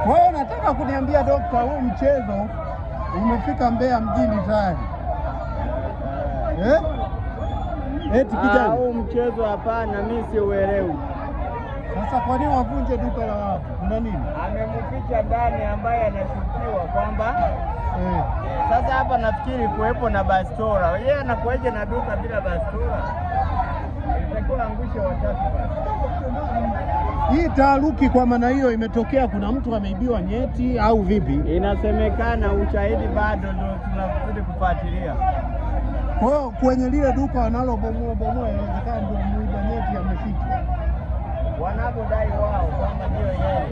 Kwa hiyo nataka kuniambia dokta, huu mchezo umefika Mbeya mjini tayari? Eti kijana, huu mchezo hapana, mimi siuelewi. Sasa kwa nini wavunje duka la watu? Kuna nini? Amemficha ndani ambaye anashukiwa kwamba sasa hapa nafikiri kuwepo na bastola. Yeye anakueje na duka bila bastola? Itakuwa angusha watatu basi. Hii taharuki kwa maana hiyo imetokea, kuna mtu ameibiwa nyeti au vipi? Inasemekana, ushahidi bado ndio tunazidi kufuatilia. Kwa hiyo kwenye lile duka wanalobomoa inawezekana ndio mwiba nyeti amefichwa, wanavyodai wao kwamba ndio yeye.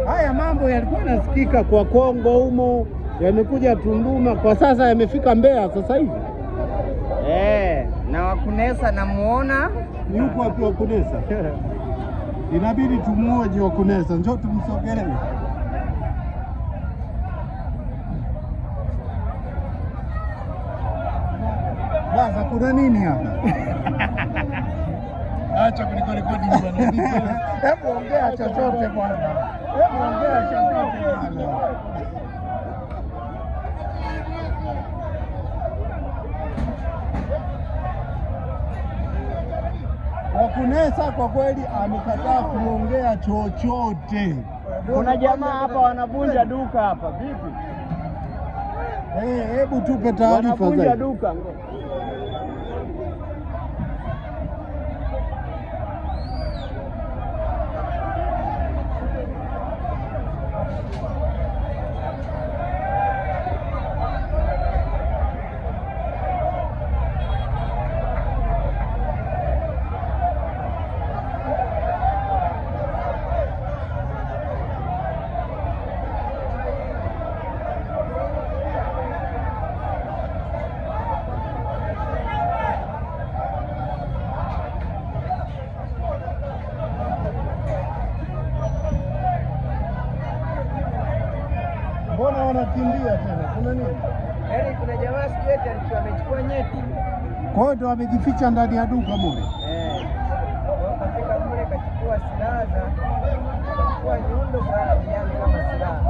Haya mambo yalikuwa yanasikika kwa Kongo humo, yamekuja Tunduma, kwa sasa yamefika Mbeya sasa hivi. Na Wakunesa namuona yupo wapi Wakunesa? Inabidi tumuoje Wakunesa, njoo tumsogelee. Sasa kuna nini hapa? Acha kunikodi bwana. Hebu ongea chochote bwana. Hebu ongea chochote bwana. Wakunesa kwa kweli amekataa kuongea chochote. Kuna jamaa hapa wanavunja duka hapa, vipi? Hebu tupe taarifa zaidi. Wanavunja duka. Mbona wanakimbia tena? Kuna nini? Yaani kuna jamaa sijeti alikuwa amechukua nyeti. Kwa hiyo ndo amejificha ndani ya duka mule. Katika mule kachukua silaha, kachukua nyundo kwa vijana kama silaha.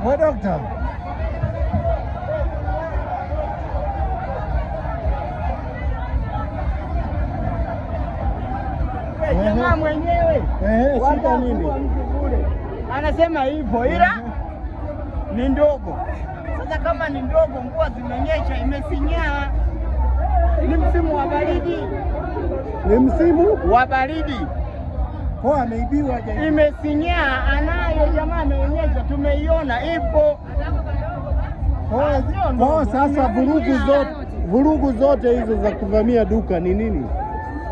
Wewe dokta, jamaa mwenyewe shida nini? Anasema hivyo ila ni ndogo. Sasa kama ni ndogo, mvua zimenyesha, imesinyaa, ni msimu wa baridi. Ni msimu wa baridi. Kwa ameibiwa jamaa. Imesinyaa, anayo jamaa ameonyesha, tumeiona ipo. Kwa sasa vurugu zote hizo za kuvamia duka ni nini?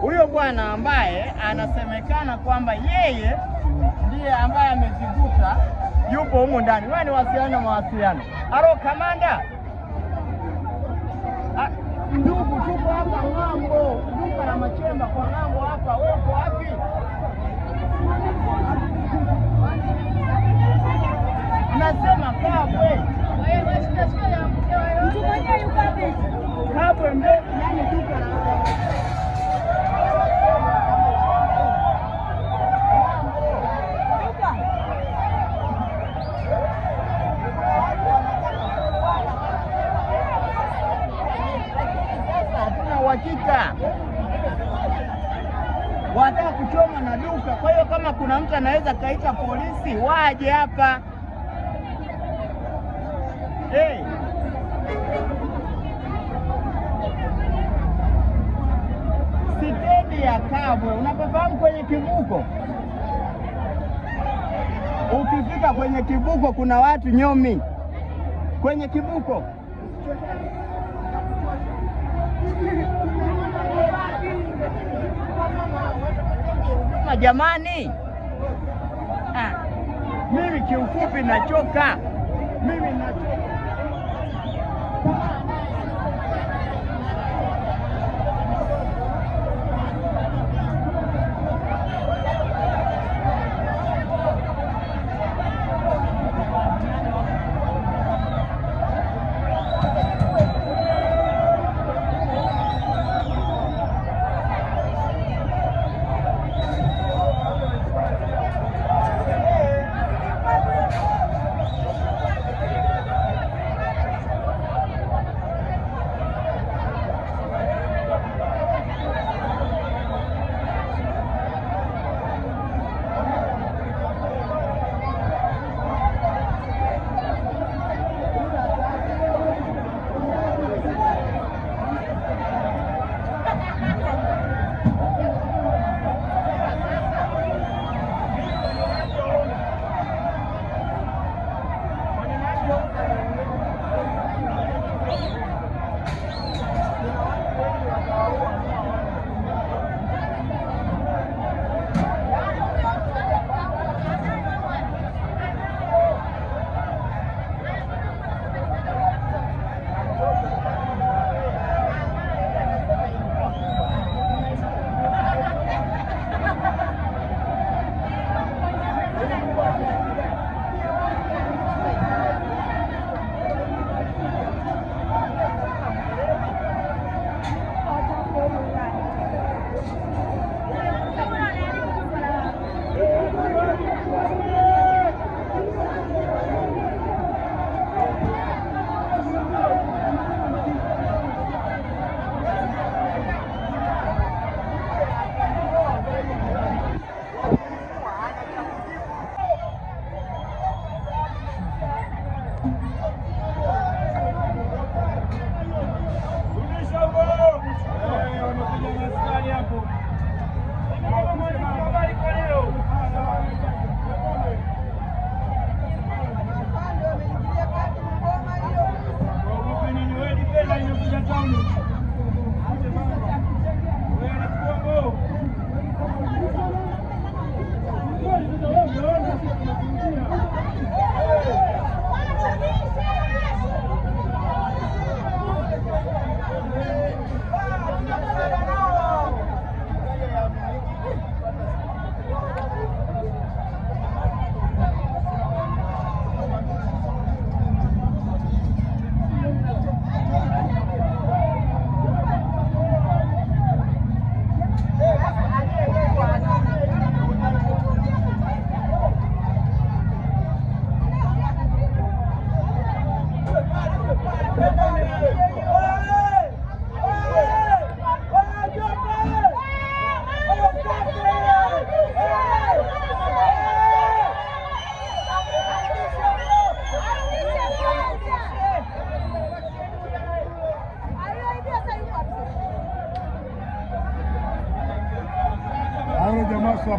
Huyo bwana ambaye anasemekana kwamba yeye ndiye ambaye amezivuta yupo humo ndani. Wewe ni mawasiliano. Halo kamanda. Ndugu, tuko hapa ng'ambo, duka la Machemba kwa ng'ambo hapa. Wewe uko wapi? Nasema Kabwe. Mtu mwenyewe yuko wapi? Kabwe ndio yani duka la wanataka kuchoma na duka. Kwa hiyo kama kuna mtu anaweza kaita polisi waje hapa. Stendi ya Kabwe, unapofahamu kwenye kivuko, ukifika kwenye kivuko kuna watu nyomi kwenye kivuko. Jamani, mimi kiufupi nachoka,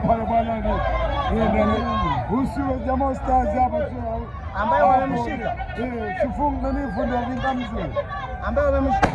pale bwana usiwe jamaa stars hapa tu ambaye wamemshika sifunga nini fundi wa vingamzi ambaye wamemshika